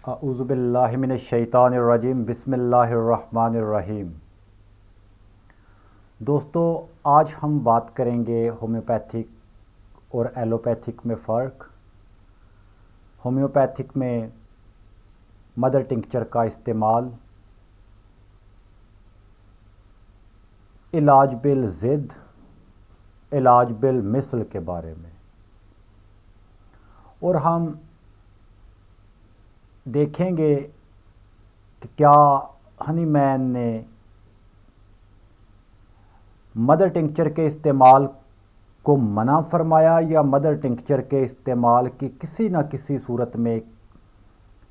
اعوذ باللہ من الشیطان الرجیم بسم اللہ الرحمن الرحیم۔ دوستو، آج ہم بات کریں گے ہومیوپیتھک اور ایلوپیتھک میں فرق۔ ہومیوپیتھک میں مدر ٹنکچر کا استعمال، علاج بالضد، علاج بالمثل کے بارے میں، اور ہم دیکھیں گے کہ کیا ہنی مین نے مدر ٹنکچر کے استعمال کو منع فرمایا یا مدر ٹنکچر کے استعمال کی کسی نہ کسی صورت میں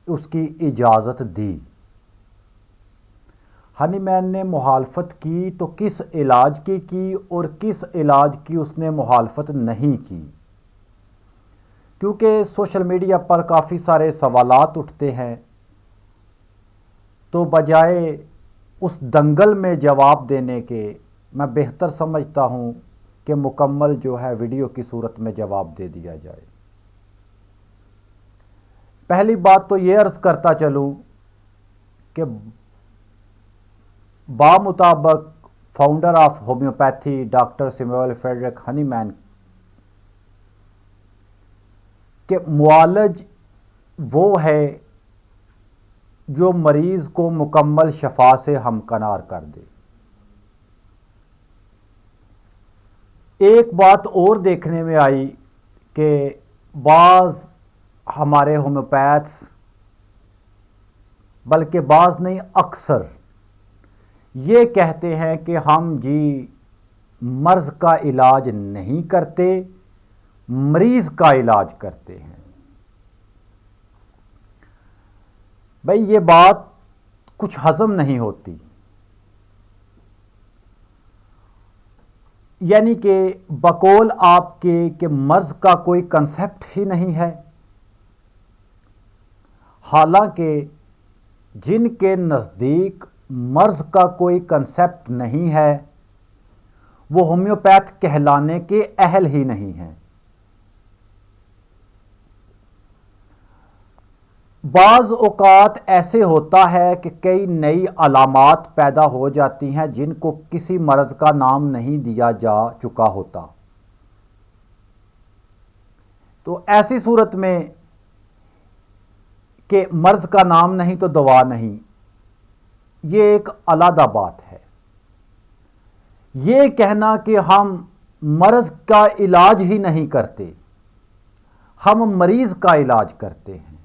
اس کی اجازت دی۔ ہنی مین نے مخالفت کی تو کس علاج کی اور کس علاج کی اس نے مخالفت نہیں کی، کیونکہ سوشل میڈیا پر کافی سارے سوالات اٹھتے ہیں، تو بجائے اس دنگل میں جواب دینے کے میں بہتر سمجھتا ہوں کہ مکمل جو ہے ویڈیو کی صورت میں جواب دے دیا جائے۔ پہلی بات تو یہ عرض کرتا چلوں کہ بامطابق founder of homeopathy doctor Samuel Frederick Hahnemann کہ معالج وہ ہے جو مریض کو مکمل شفا سے ہمکنار کر دے۔ ایک بات اور دیکھنے میں آئی کہ بعض ہمارے ہومیوپیتھس، بلکہ بعض نہیں اکثر یہ کہتے ہیں کہ ہم جی مرض کا علاج نہیں کرتے، مریض کا علاج کرتے ہیں۔ بھئی یہ بات کچھ ہضم نہیں ہوتی، یعنی کہ بقول آپ کے کہ مرض کا کوئی کنسیپٹ ہی نہیں ہے، حالانکہ جن کے نزدیک مرض کا کوئی کنسیپٹ نہیں ہے وہ ہومیوپیتھ کہلانے کے اہل ہی نہیں ہیں۔ بعض اوقات ایسے ہوتا ہے کہ کئی نئی علامات پیدا ہو جاتی ہیں جن کو کسی مرض کا نام نہیں دیا جا چکا ہوتا، تو ایسی صورت میں کہ مرض کا نام نہیں تو دوا نہیں، یہ ایک علیحدہ بات ہے۔ یہ کہنا کہ ہم مرض کا علاج ہی نہیں کرتے، ہم مریض کا علاج کرتے ہیں،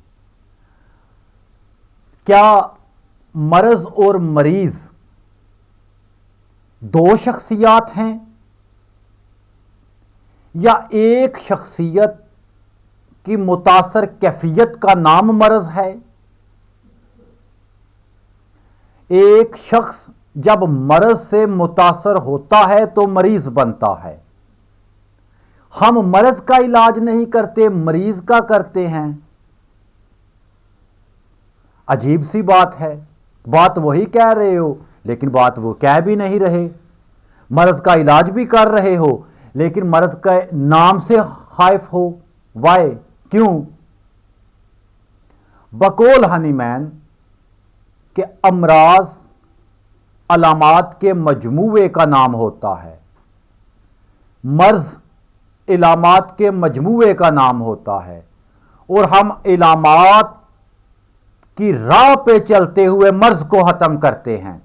کیا مرض اور مریض دو شخصیات ہیں یا ایک شخصیت کی متاثر کیفیت کا نام مرض ہے؟ ایک شخص جب مرض سے متاثر ہوتا ہے تو مریض بنتا ہے۔ ہم مرض کا علاج نہیں کرتے، مریض کا کرتے ہیں، عجیب سی بات ہے۔ بات وہی کہہ رہے ہو لیکن بات وہ کہہ بھی نہیں رہے، مرض کا علاج بھی کر رہے ہو لیکن مرض کے نام سے خائف ہو۔ وائے؟ کیوں؟ بقول ہنی مین کہ امراض علامات کے مجموعے کا نام ہوتا ہے، مرض علامات کے مجموعے کا نام ہوتا ہے، اور ہم علامات کی راہ پہ چلتے ہوئے مرض کو ختم کرتے ہیں۔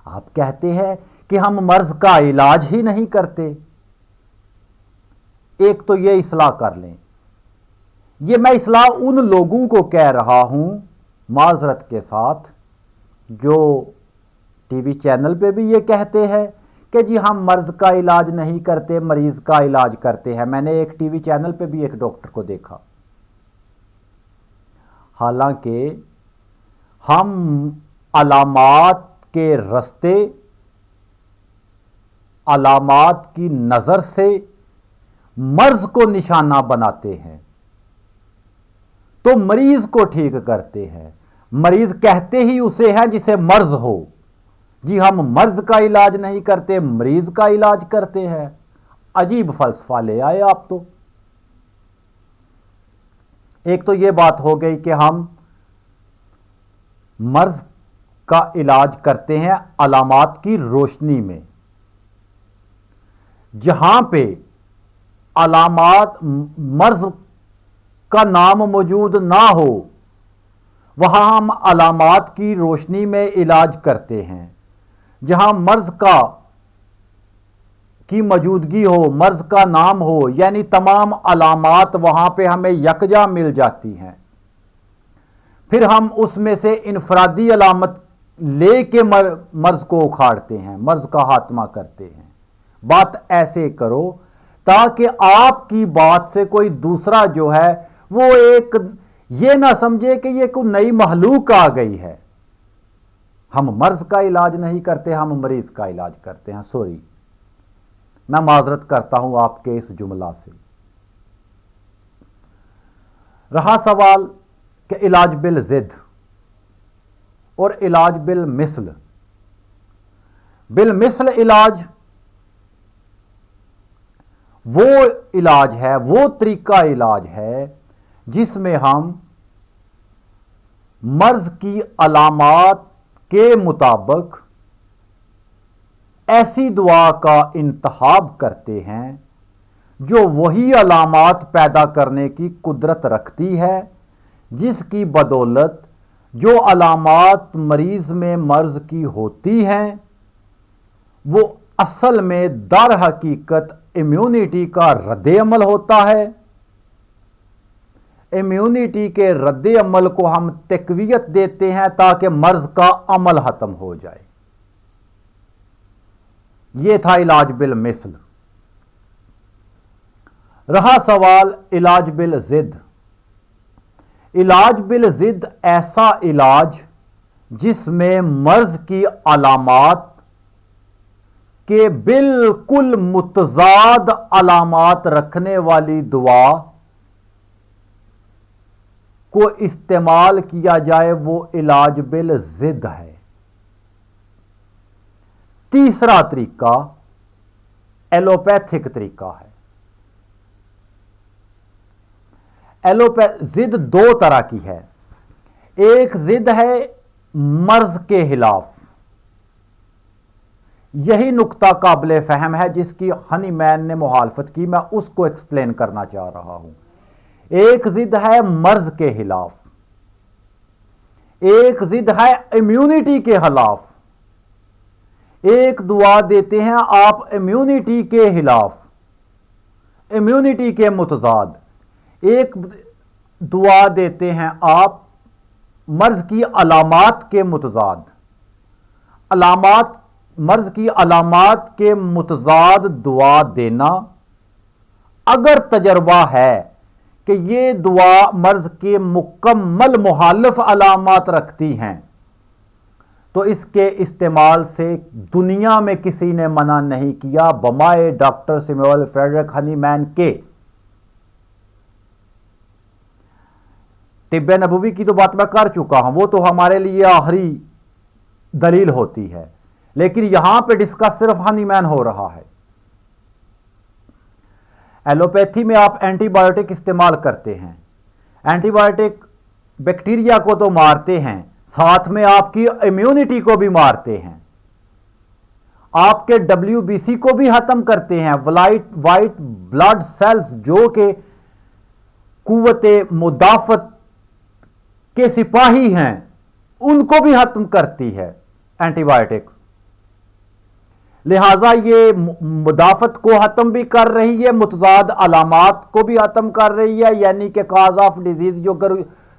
آپ کہتے ہیں کہ ہم مرض کا علاج ہی نہیں کرتے۔ ایک تو یہ اصلاح کر لیں، یہ میں اصلاح ان لوگوں کو کہہ رہا ہوں معذرت کے ساتھ جو ٹی وی چینل پہ بھی یہ کہتے ہیں کہ جی ہم مرض کا علاج نہیں کرتے، مریض کا علاج کرتے ہیں۔ میں نے ایک ٹی وی چینل پہ بھی ایک ڈاکٹر کو دیکھا، حالانکہ ہم علامات کے رستے، علامات کی نظر سے مرض کو نشانہ بناتے ہیں تو مریض کو ٹھیک کرتے ہیں۔ مریض کہتے ہی اسے ہیں جسے مرض ہو، جی ہم مرض کا علاج نہیں کرتے، مریض کا علاج کرتے ہیں۔ عجیب فلسفہ لے آئے آپ تو۔ ایک تو یہ بات ہو گئی کہ ہم مرض کا علاج کرتے ہیں علامات کی روشنی میں۔ جہاں پہ علامات مرض کا نام موجود نہ ہو وہاں ہم علامات کی روشنی میں علاج کرتے ہیں۔ جہاں مرض کی موجودگی ہو، مرض کا نام ہو، یعنی تمام علامات وہاں پہ ہمیں یکجا مل جاتی ہیں، پھر ہم اس میں سے انفرادی علامت لے کے مرض کو اکھاڑتے ہیں، مرض کا خاتمہ کرتے ہیں۔ بات ایسے کرو تاکہ آپ کی بات سے کوئی دوسرا جو ہے وہ یہ نہ سمجھے کہ یہ کوئی نئی مخلوق آ گئی ہے۔ ہم مرض کا علاج نہیں کرتے، ہم مریض کا علاج کرتے ہیں۔ سوری، میں معذرت کرتا ہوں آپ کے اس جملہ سے۔ رہا سوال کہ علاج بالضد اور علاج بالمثل۔ بالمثل علاج وہ علاج ہے، وہ طریقہ علاج ہے جس میں ہم مرض کی علامات کے مطابق ایسی دعا کا انتخاب کرتے ہیں جو وہی علامات پیدا کرنے کی قدرت رکھتی ہے، جس کی بدولت جو علامات مریض میں مرض کی ہوتی ہیں وہ اصل میں در حقیقت امیونٹی کا رد عمل ہوتا ہے۔ امیونٹی کے رد عمل کو ہم تقویت دیتے ہیں تاکہ مرض کا عمل ختم ہو جائے۔ یہ تھا علاج بالمثل۔ رہا سوال علاج بالضد۔ علاج بالضد ایسا علاج جس میں مرض کی علامات کے بالکل متضاد علامات رکھنے والی دعا کو استعمال کیا جائے، وہ علاج بالضد ہے۔ تیسرا طریقہ ایلوپیتھک طریقہ ہے۔ ضد دو طرح کی ہے۔ ایک ضد ہے مرض کے خلاف، یہی نقطہ قابل فہم ہے جس کی ہنی مین نے مخالفت کی، میں اس کو ایکسپلین کرنا چاہ رہا ہوں۔ ایک ضد ہے مرض کے خلاف، ایک ضد ہے امیونٹی کے خلاف۔ ایک دعا دیتے ہیں آپ امیونٹی کے خلاف، امیونٹی کے متضاد۔ ایک دعا دیتے ہیں آپ مرض کی علامات کے متضاد۔ مرض کی علامات کے متضاد دعا دینا، اگر تجربہ ہے کہ یہ دعا مرض کے مکمل مخالف علامات رکھتی ہیں تو اس کے استعمال سے دنیا میں کسی نے منع نہیں کیا بمائے ڈاکٹر سیموئل فریڈرک ہنی مین کے۔ طب نبوی کی تو بات میں کر چکا ہوں، وہ تو ہمارے لیے آخری دلیل ہوتی ہے، لیکن یہاں پہ ڈسکس صرف ہنی مین ہو رہا ہے۔ ایلوپیتھی میں آپ اینٹی بایوٹک استعمال کرتے ہیں، اینٹی بایوٹک بیکٹیریا کو تو مارتے ہیں، ساتھ میں آپ کی امیونٹی کو بھی مارتے ہیں، آپ کے WBC کو بھی ختم کرتے ہیں، وائٹ بلڈ سیلز جو کہ قوت مدافعت کے سپاہی ہیں ان کو بھی ختم کرتی ہے اینٹی بایوٹکس۔ لہٰذا یہ مدافعت کو ختم بھی کر رہی ہے، متضاد علامات کو بھی ختم کر رہی ہے، یعنی کہ کاز آف ڈیزیز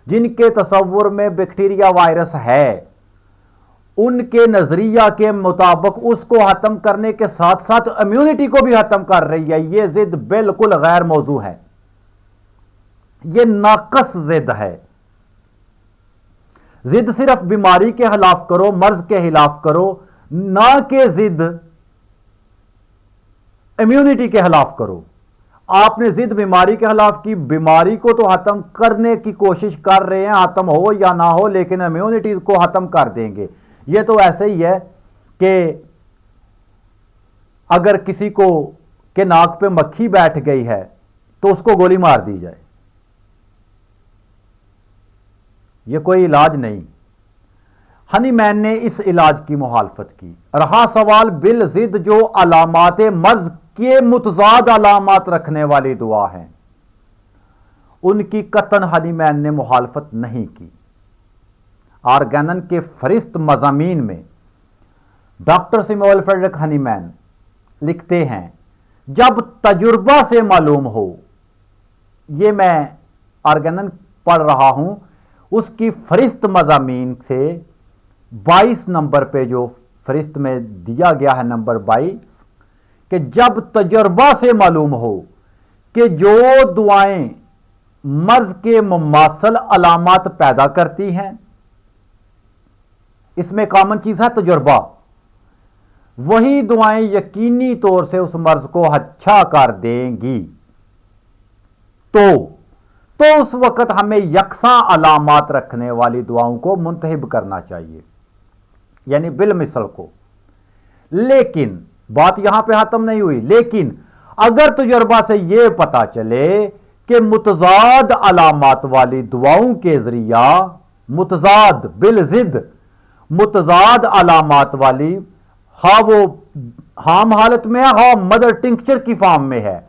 جن کے تصور میں بیکٹیریا وائرس ہے ان کے نظریہ کے مطابق اس کو ختم کرنے کے ساتھ ساتھ امیونٹی کو بھی ختم کر رہی ہے۔ یہ ضد بالکل غیر موضوع ہے، یہ ناقص ضد ہے۔ ضد صرف بیماری کے خلاف کرو، مرض کے خلاف کرو، نہ کہ ضد امیونٹی کے خلاف کرو۔ آپ نے ضد بیماری کے خلاف کی، بیماری کو تو ختم کرنے کی کوشش کر رہے ہیں، ختم ہو یا نہ ہو، لیکن امیونٹی کو ختم کر دیں گے۔ یہ تو ایسے ہی ہے کہ اگر کسی کو کے ناک پہ مکھی بیٹھ گئی ہے تو اس کو گولی مار دی جائے، یہ کوئی علاج نہیں۔ ہنی مین نے اس علاج کی مخالفت کی۔ رہا سوال بالضد جو علامات مرض کے متضاد علامات رکھنے والی دعا ہیں، ان کی قطعاً ہنی مین نے مخالفت نہیں کی۔ آرگینن کے فہرست مضامین میں ڈاکٹر سیموئل فریڈرک ہنی مین لکھتے ہیں، جب تجربہ سے معلوم ہو، یہ میں آرگینن پڑھ رہا ہوں اس کی فہرست مضامین سے 22 نمبر پہ جو فہرست میں دیا گیا ہے نمبر 22، کہ جب تجربہ سے معلوم ہو کہ جو دعائیں مرض کے مماثل علامات پیدا کرتی ہیں، اس میں کامن چیز ہے تجربہ، وہی دعائیں یقینی طور سے اس مرض کو اچھا کر دیں گی، تو اس وقت ہمیں یکساں علامات رکھنے والی دعاؤں کو منتخب کرنا چاہیے، یعنی بالمثل کو۔ لیکن بات یہاں پہ ختم نہیں ہوئی، لیکن اگر تجربہ سے یہ پتا چلے کہ متضاد علامات والی دعاؤں کے ذریعہ، متضاد بالضد متضاد علامات والی، ہاں وہ عام حالت میں ہے، ہاں مدر ٹنکچر کی فارم میں ہے،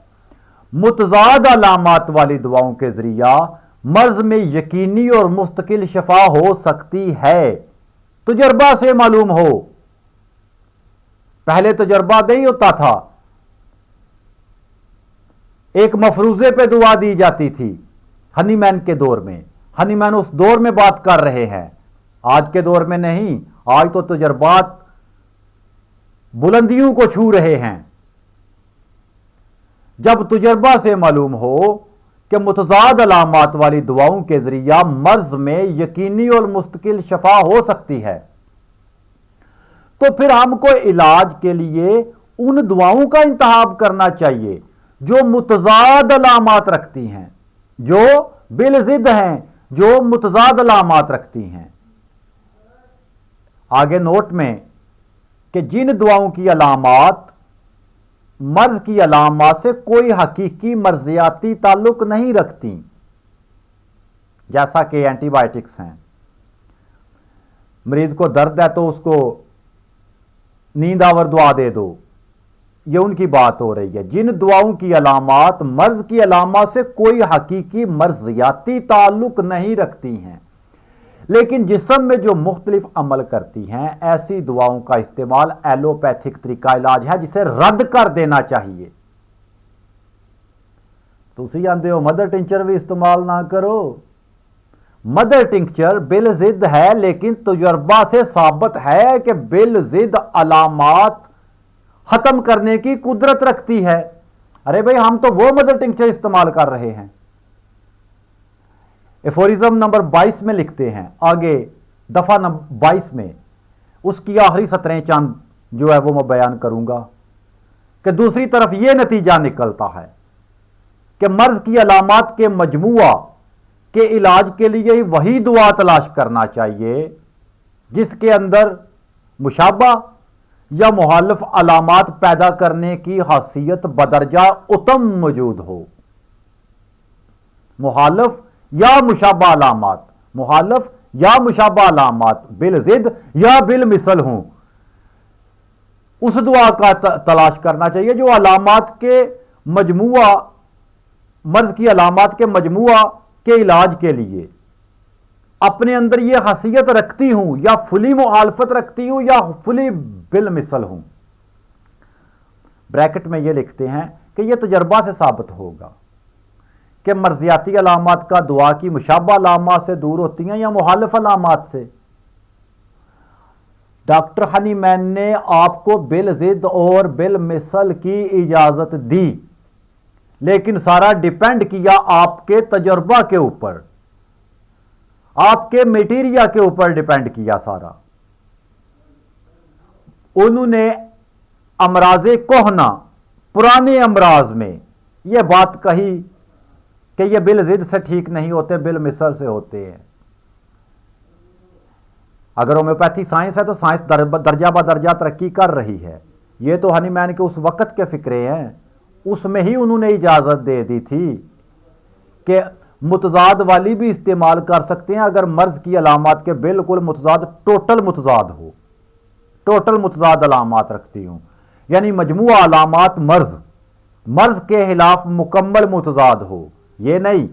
متضاد علامات والی دعاؤں کے ذریعہ مرض میں یقینی اور مستقل شفا ہو سکتی ہے، تجربہ سے معلوم ہو۔ پہلے تجربہ نہیں ہوتا تھا، ایک مفروضے پہ دعا دی جاتی تھی ہنی مین کے دور میں۔ ہنی مین اس دور میں بات کر رہے ہیں، آج کے دور میں نہیں۔ آج تو تجربات بلندیوں کو چھو رہے ہیں۔ جب تجربہ سے معلوم ہو کہ متضاد علامات والی دعاؤں کے ذریعہ مرض میں یقینی اور مستقل شفا ہو سکتی ہے، تو پھر ہم کو علاج کے لیے ان دعاؤں کا انتخاب کرنا چاہیے جو متضاد علامات رکھتی ہیں، جو بالضد ہیں، جو متضاد علامات رکھتی ہیں۔ آگے نوٹ میں کہ جن دعاؤں کی علامات مرض کی علامات سے کوئی حقیقی مرضیاتی تعلق نہیں رکھتی، جیسا کہ اینٹی بائیوٹکس ہیں۔ مریض کو درد ہے تو اس کو نیند آور دعا دے دو، یہ ان کی بات ہو رہی ہے۔ جن دعاؤں کی علامات مرض کی علامات سے کوئی حقیقی مرضیاتی تعلق نہیں رکھتی ہیں لیکن جسم میں جو مختلف عمل کرتی ہیں، ایسی دعاؤں کا استعمال ایلوپیتھک طریقہ علاج ہے جسے رد کر دینا چاہیے۔ تو اسی آندے ہو مدر ٹنچر بھی استعمال نہ کرو۔ مدر ٹنکچر بالضد ہے لیکن تجربہ سے ثابت ہے کہ بالضد علامات ختم کرنے کی قدرت رکھتی ہے۔ ارے بھئی ہم تو وہ مدر ٹنکچر استعمال کر رہے ہیں۔ ایفورزم نمبر 22 میں لکھتے ہیں، آگے دفعہ نمبر 22 میں اس کی آخری سطریں چند جو ہے وہ میں بیان کروں گا کہ دوسری طرف یہ نتیجہ نکلتا ہے کہ مرض کی علامات کے مجموعہ کے علاج کے لیے وہی دعا تلاش کرنا چاہیے جس کے اندر مشابہ یا مخالف علامات پیدا کرنے کی حیثیت بدرجہ اتم موجود ہو۔ مخالف یا مشابہ علامات، مخالف یا مشابہ علامات بالضد یا بالمثل ہوں، اس دعا کا تلاش کرنا چاہیے جو علامات کے مجموعہ، مرض کی علامات کے مجموعہ کے علاج کے لیے اپنے اندر یہ خاصیت رکھتی ہوں، یا فلی مخالفت رکھتی ہوں یا فلی بالمثل ہوں۔ بریکٹ میں یہ لکھتے ہیں کہ یہ تجربہ سے ثابت ہوگا کہ مرضیاتی علامات کا دعا کی مشابہ علامات سے دور ہوتی ہیں یا مخالف علامات سے۔ ڈاکٹر ہنی مین نے آپ کو بالضد اور بالمثل کی اجازت دی، لیکن سارا ڈیپینڈ کیا آپ کے تجربہ کے اوپر، آپ کے میٹیریا کے اوپر ڈیپینڈ کیا سارا۔ انہوں نے امراض کہنہ، پرانے امراض میں یہ بات کہی کہ یہ بالضد سے ٹھیک نہیں ہوتے، بالمثل سے ہوتے ہیں۔ اگر ہومیوپیتھی سائنس ہے تو سائنس درجہ بدرجہ ترقی کر رہی ہے۔ یہ تو ہنی مین کے اس وقت کے فکرے ہیں، اس میں ہی انہوں نے اجازت دے دی تھی کہ متضاد والی بھی استعمال کر سکتے ہیں اگر مرض کی علامات کے بالکل متضاد ٹوٹل متضاد ہو، ٹوٹل متضاد علامات رکھتی ہوں، یعنی مجموعہ علامات مرض کے خلاف مکمل متضاد ہو۔ یہ نہیں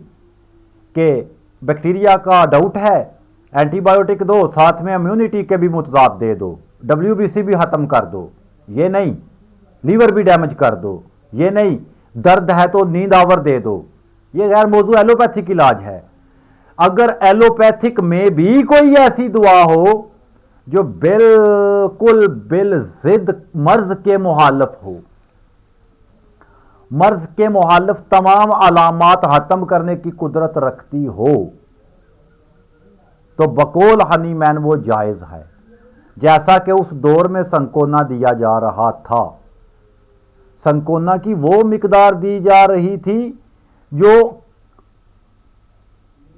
کہ بیکٹیریا کا ڈاؤٹ ہے اینٹی بائیوٹک دو، ساتھ میں امیونٹی کے بھی متضاد دے دو، WBC بھی ختم کر دو، یہ نہیں، لیور بھی ڈیمیج کر دو، یہ نہیں، درد ہے تو نیند آور دے دو، یہ غیر موضوع ایلوپیتھک علاج ہے۔ اگر ایلوپیتھک میں بھی کوئی ایسی دوا ہو جو بالکل بالضد مرض کے مخالف ہو، مرض کے مخالف تمام علامات ختم کرنے کی قدرت رکھتی ہو، تو بقول ہنی مین وہ جائز ہے، جیسا کہ اس دور میں سنکونا دیا جا رہا تھا۔ سنکونا کی وہ مقدار دی جا رہی تھی جو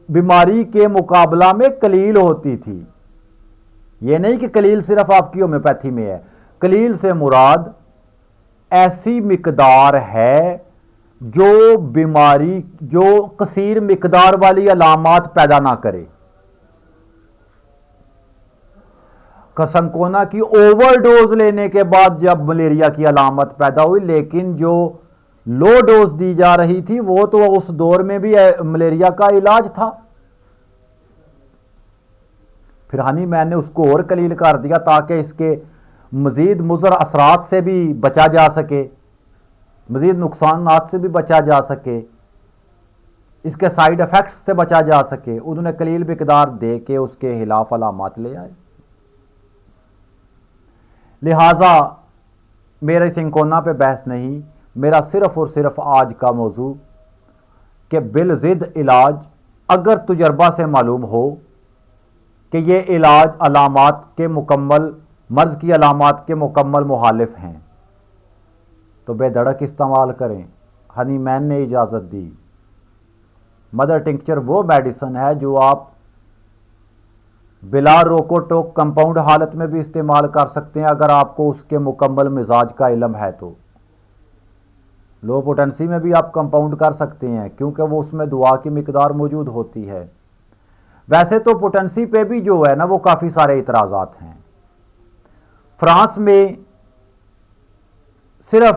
بیماری کے مقابلہ میں قلیل ہوتی تھی۔ یہ نہیں کہ قلیل صرف آپ کی ہومیوپیتھی میں ہے، قلیل سے مراد ایسی مقدار ہے جو بیماری، جو کثیر مقدار والی علامات پیدا نہ کرے۔ سنکونا کی اوور ڈوز لینے کے بعد جب ملیریا کی علامت پیدا ہوئی، لیکن جو لو ڈوز دی جا رہی تھی وہ تو اس دور میں بھی ملیریا کا علاج تھا۔ پھر ہنی مین نے اس کو اور قلیل کر دیا تاکہ اس کے مزید مضر اثرات سے بھی بچا جا سکے، مزید نقصانات سے بھی بچا جا سکے، اس کے سائیڈ ایفیکٹس سے بچا جا سکے۔ انہوں نے قلیل مقدار دے کے اس کے خلاف علامات لے آئے۔ لہٰذا میرے سنکونا پہ بحث نہیں، میرا صرف اور صرف آج کا موضوع کہ بالضد علاج اگر تجربہ سے معلوم ہو کہ یہ علاج علامات کے مکمل، مرض کی علامات کے مکمل مخالف ہیں تو بے دھڑک استعمال کریں۔ ہنی مین نے اجازت دی۔ مدر ٹنکچر وہ میڈیسن ہے جو آپ بلا روکو ٹوک کمپاؤنڈ حالت میں بھی استعمال کر سکتے ہیں اگر آپ کو اس کے مکمل مزاج کا علم ہے تو۔ لو پوٹنسی میں بھی آپ کمپاؤنڈ کر سکتے ہیں کیونکہ وہ اس میں دوا کی مقدار موجود ہوتی ہے۔ ویسے تو پوٹنسی پہ بھی جو ہے نا وہ کافی سارے اعتراضات ہیں۔ فرانس میں صرف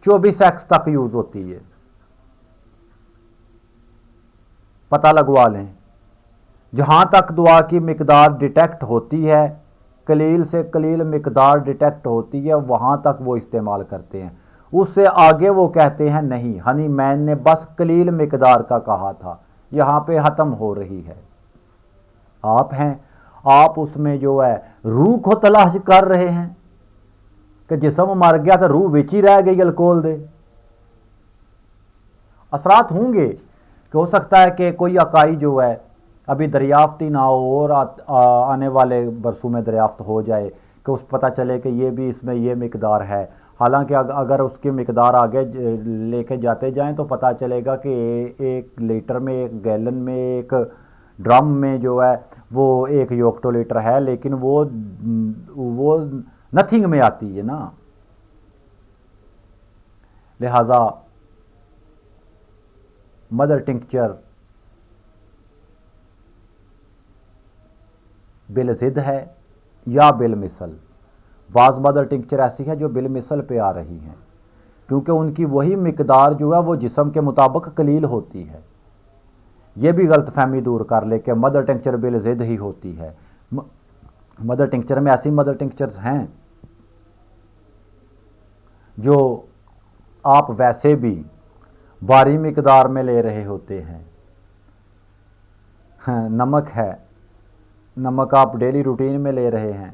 24x تک یوز ہوتی ہے، پتہ لگوا لیں۔ جہاں تک دعا کی مقدار ڈیٹیکٹ ہوتی ہے، قلیل سے قلیل مقدار ڈیٹیکٹ ہوتی ہے، وہاں تک وہ استعمال کرتے ہیں۔ اس سے آگے وہ کہتے ہیں نہیں، ہنی مین نے بس قلیل مقدار کا کہا تھا، یہاں پہ ختم ہو رہی ہے۔ آپ ہیں، آپ اس میں جو ہے روح کو تلاش کر رہے ہیں کہ جسم مر گیا تو روح وچ ہی رہ گئی، الکول دے۔ اثرات ہوں گے کہ ہو سکتا ہے کہ کوئی عقائی جو ہے ابھی دریافت ہی نہ ہو اور آنے والے برسوں میں دریافت ہو جائے کہ اس پتہ چلے کہ یہ بھی اس میں یہ مقدار ہے۔ حالانکہ اگر اس کی مقدار آگے لے کے جاتے جائیں تو پتہ چلے گا کہ 1 لیٹر میں، 1 گیلن میں، 1 ڈرم میں جو ہے وہ 1 یوکٹو لیٹر ہے، لیکن وہ نتھنگ میں آتی ہے نا۔ لہٰذا مدر ٹنکچر بالضد ہے یا بالمثل۔ بعض مدر ٹنکچر ایسی ہے جو بالمثل پہ آ رہی ہیں کیونکہ ان کی وہی مقدار جو ہے وہ جسم کے مطابق قلیل ہوتی ہے۔ یہ بھی غلط فہمی دور کر لے کہ مدر ٹنکچر بالضد ہی ہوتی ہے۔ مدر ٹنکچر میں ایسی مدر ٹنکچرز ہیں جو آپ ویسے بھی بھاری مقدار میں لے رہے ہوتے ہیں۔ نمک ہے، نمک آپ ڈیلی روٹین میں لے رہے ہیں،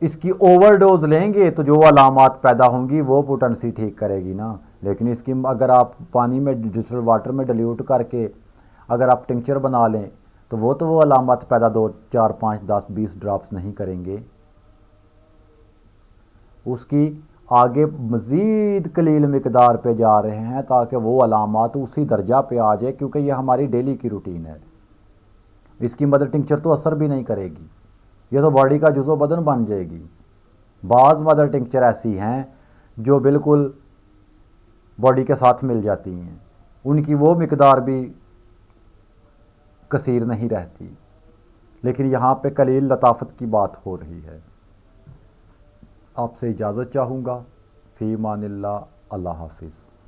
اس کی اوور ڈوز لیں گے تو جو علامات پیدا ہوں گی وہ پوٹنسی ٹھیک کرے گی نا، لیکن اس کی اگر آپ پانی میں ڈسٹل واٹر میں ڈیلیوٹ کر کے اگر آپ ٹنکچر بنا لیں تو وہ علامات پیدا 2 4 5 10 20 ڈراپس نہیں کریں گے۔ اس کی آگے مزید قلیل مقدار پہ جا رہے ہیں تاکہ وہ علامات اسی درجہ پہ آ جائے، کیونکہ یہ ہماری ڈیلی کی روٹین ہے۔ اس کی مدر ٹنکچر تو اثر بھی نہیں کرے گی، یہ تو باڈی کا جزو بدن بن جائے گی۔ بعض مدر ٹنکچر ایسی ہیں جو بالکل باڈی کے ساتھ مل جاتی ہیں، ان کی وہ مقدار بھی کثیر نہیں رہتی، لیکن یہاں پہ قلیل لطافت کی بات ہو رہی ہے۔ آپ سے اجازت چاہوں گا، فی امان اللہ، اللہ حافظ۔